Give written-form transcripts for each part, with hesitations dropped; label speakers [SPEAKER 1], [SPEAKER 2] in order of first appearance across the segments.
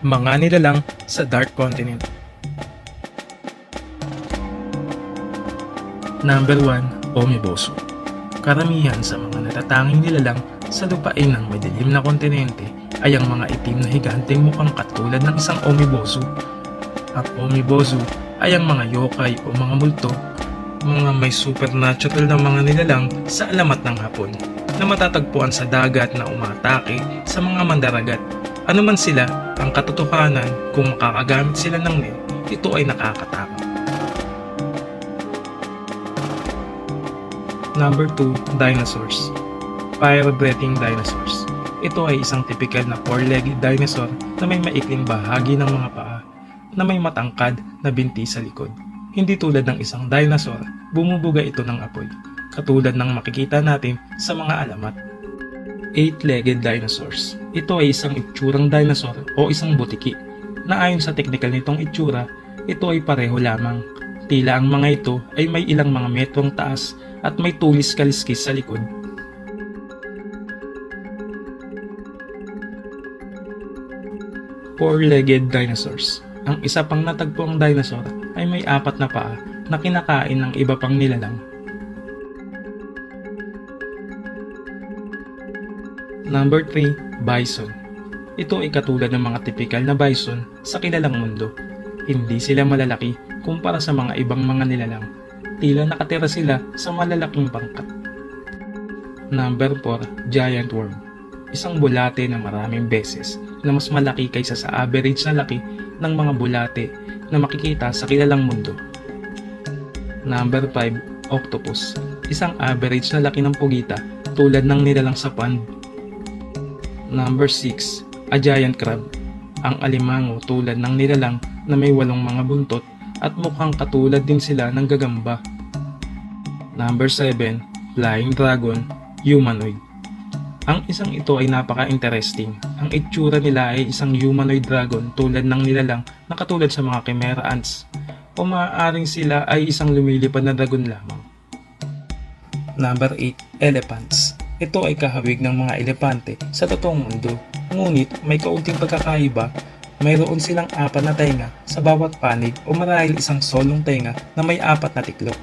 [SPEAKER 1] Mga nilalang sa Dark Continent. Number 1. Omibosu. Karamihan sa mga natatanging nilalang sa lupain ng madilim na kontinente ay ang mga itim na higanteng mukhang katulad ng isang Omibosu. Ang Omibosu ay ang mga yokai o mga multo, mga may supernatural na mga nilalang sa alamat ng hapon na matatagpuan sa dagat na umatake sa mga mandaragat. Ano man sila, ang katotohanan kung makakagamit sila ng net, ito ay nakakatakot. Number 2. Dinosaurs. Fire-breathing dinosaurs. Ito ay isang typical na four-legged dinosaur na may maikling bahagi ng mga paa na may matangkad na binti sa likod. Hindi tulad ng isang dinosaur, bumubuga ito ng apoy, katulad ng makikita natin sa mga alamat. Eight-legged dinosaurs. Ito ay isang itsurang dinosaur o isang butiki na ayon sa teknikal nitong itsura, ito ay pareho lamang. Tila ang mga ito ay may ilang mga metrong taas at may tulis kaliskis sa likod. Four-legged dinosaurs. Ang isa pang natagpuang dinosaur ay may apat na paa na kinakain ng iba pang nilalang. Number 3. Bison. Ito ay katulad ng mga tipikal na bison sa kilalang mundo. Hindi sila malalaki kumpara sa mga ibang mga nilalang. Tila nakatira sila sa malalaking pangkat. Number 4. Giant worm. Isang bulate na maraming beses na mas malaki kaysa sa average na laki ng mga bulate na makikita sa kilalang mundo. Number 5. Octopus. Isang average na laki ng pugita tulad ng nilalang sa pond. Number 6. A giant crab. Ang alimango tulad ng nilalang na may 8 mga buntot at mukhang katulad din sila ng gagamba. Number 7. Flying dragon, humanoid. Ang isang ito ay napaka-interesting. Ang itsura nila ay isang humanoid dragon tulad ng nilalang na katulad sa mga chimera ants. O maaaring sila ay isang lumilipad na dragon lamang. Number 8. Elephants. Ito ay kahawig ng mga elepante sa totoong mundo. Ngunit may kaunting pagkakaiba, mayroon silang 4 na tenga sa bawat panig o marahil isang solong tenga na may 4 na tiklop.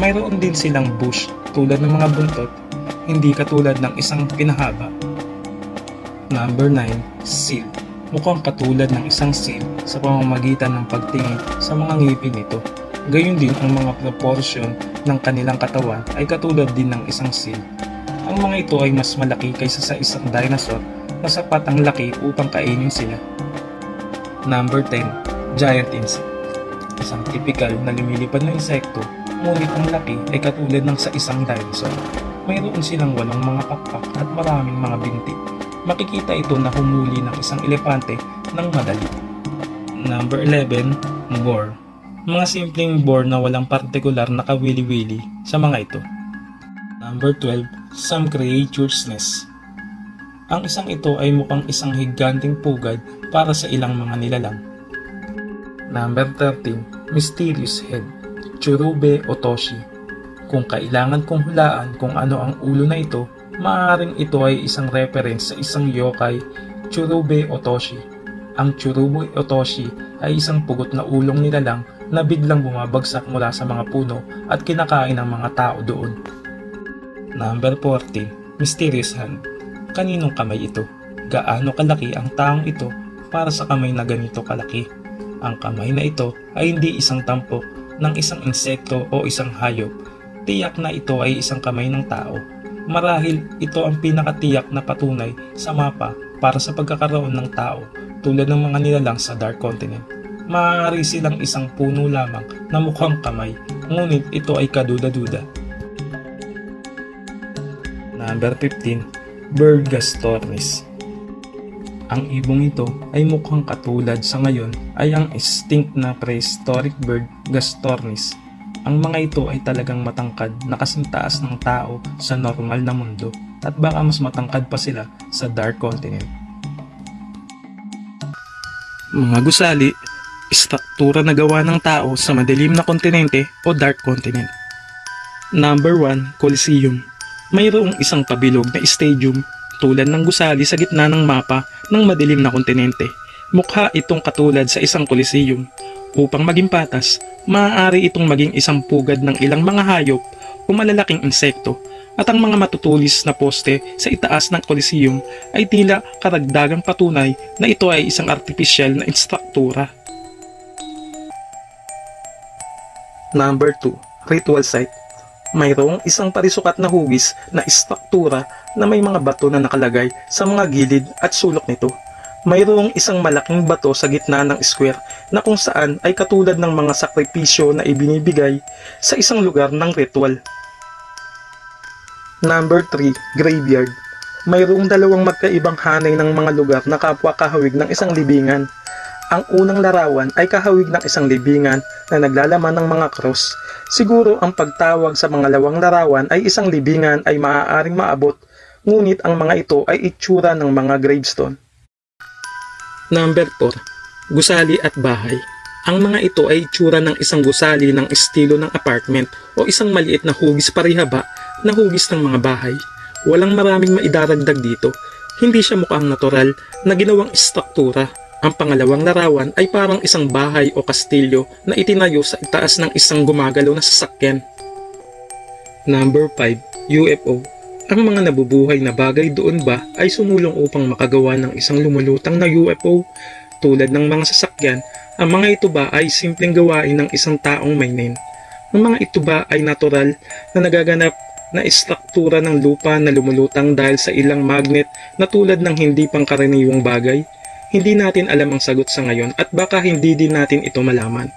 [SPEAKER 1] Mayroon din silang bush tulad ng mga buntot, hindi katulad ng isang pinahaba. Number 9. Seal. Mukhang katulad ng isang seal sa pamamagitan ng pagtingin sa mga ngipin nito. Gayun din ang mga proportion ng kanilang katawan ay katulad din ng isang seal. Ang mga ito ay mas malaki kaysa sa isang dinosaur na sapat ang laki upang kainin sila. Number 10. Giant insect. Isang typical na lumilipad na insekto, ngunit ang laki ay katulad ng sa isang dinosaur. Mayroon silang 8 mga pakpak at maraming mga binti. Makikita ito na humuli ng isang elepante ng madali. Number 11. Boar. Mga simpleng boar na walang partikular na kawili-wili sa mga ito. Number 12. Some creatures nest. Ang isang ito ay mukhang isang higanteng pugad para sa ilang mga nilalang. Number 13. Mysterious head, Tsurube Otoshi. Kung kailangan kong hulaan kung ano ang ulo na ito, maaaring ito ay isang reference sa isang yokai, Tsurube Otoshi. Ang Tsurube Otoshi ay isang pugot na ulong nilalang na biglang bumabagsak mula sa mga puno at kinakain ng mga tao doon. Number 14. Mysterious hand. Kaninong kamay ito? Gaano kalaki ang taong ito para sa kamay na ganito kalaki? Ang kamay na ito ay hindi isang tampok ng isang insekto o isang hayop. Tiyak na ito ay isang kamay ng tao. Marahil ito ang pinakatiyak na patunay sa mapa para sa pagkakaroon ng tao tulad ng mga nilalang sa Dark Continent. Maaari silang isang puno lamang na mukhang kamay, ngunit ito ay kaduda-duda. Number 15. Bird Gastornis. Ang ibong ito ay mukhang katulad sa ngayon ay ang extinct na prehistoric bird Gastornis. Ang mga ito ay talagang matangkad na kasing taas ng tao sa normal na mundo at baka mas matangkad pa sila sa Dark Continent. Mga gusali, istruktura na gawa ng tao sa madilim na kontinente o Dark Continent. Number 1. Coliseum. Mayroong isang pabilog na stadium tulad ng gusali sa gitna ng mapa ng madilim na kontinente. Mukha itong katulad sa isang koliseum. Upang maging patas, maaari itong maging isang pugad ng ilang mga hayop o malalaking insekto, at ang mga matutulis na poste sa itaas ng koliseum ay tila karagdagang patunay na ito ay isang artipisyal na instruktura. Number 2. Ritual site. Mayroong isang parisukat na hugis na istruktura na may mga bato na nakalagay sa mga gilid at sulok nito. Mayroong isang malaking bato sa gitna ng square na kung saan ay katulad ng mga sakripisyo na ibinibigay sa isang lugar ng ritual. Number 3. Graveyard. Mayroong dalawang magkaibang hanay ng mga lugar na kapwa kahawig ng isang libingan. Ang unang larawan ay kahawig ng isang libingan na naglalaman ng mga cross. Siguro ang pagtawag sa mga lawang larawan ay isang libingan ay maaaring maabot, ngunit ang mga ito ay itsura ng mga gravestone. Number 4. Gusali at bahay. Ang mga ito ay itsura ng isang gusali ng estilo ng apartment o isang maliit na hugis parihaba na hugis ng mga bahay. Walang maraming maidaragdag dito. Hindi siya mukhang natural na ginawang istruktura. Ang pangalawang larawan ay parang isang bahay o kastilyo na itinayo sa itaas ng isang gumagalaw na sasakyan. Number 5. UFO. Ang mga nabubuhay na bagay doon ba ay sumulong upang makagawa ng isang lumulutang na UFO? Tulad ng mga sasakyan, ang mga ito ba ay simpleng gawain ng isang taong may name? Ang mga ito ba ay natural na nagaganap na istruktura ng lupa na lumulutang dahil sa ilang magnet na tulad ng hindi pangkaraniwang bagay? Hindi natin alam ang sagot sa ngayon at baka hindi din natin ito malaman.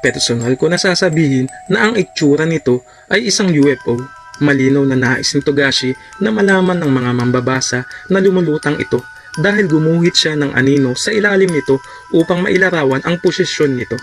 [SPEAKER 1] Personal ko na sasabihin na ang itsura nito ay isang UFO. Malinaw na nais ni Togashi na malaman ng mga mambabasa na lumulutang ito dahil gumuhit siya ng anino sa ilalim nito upang mailarawan ang posisyon nito.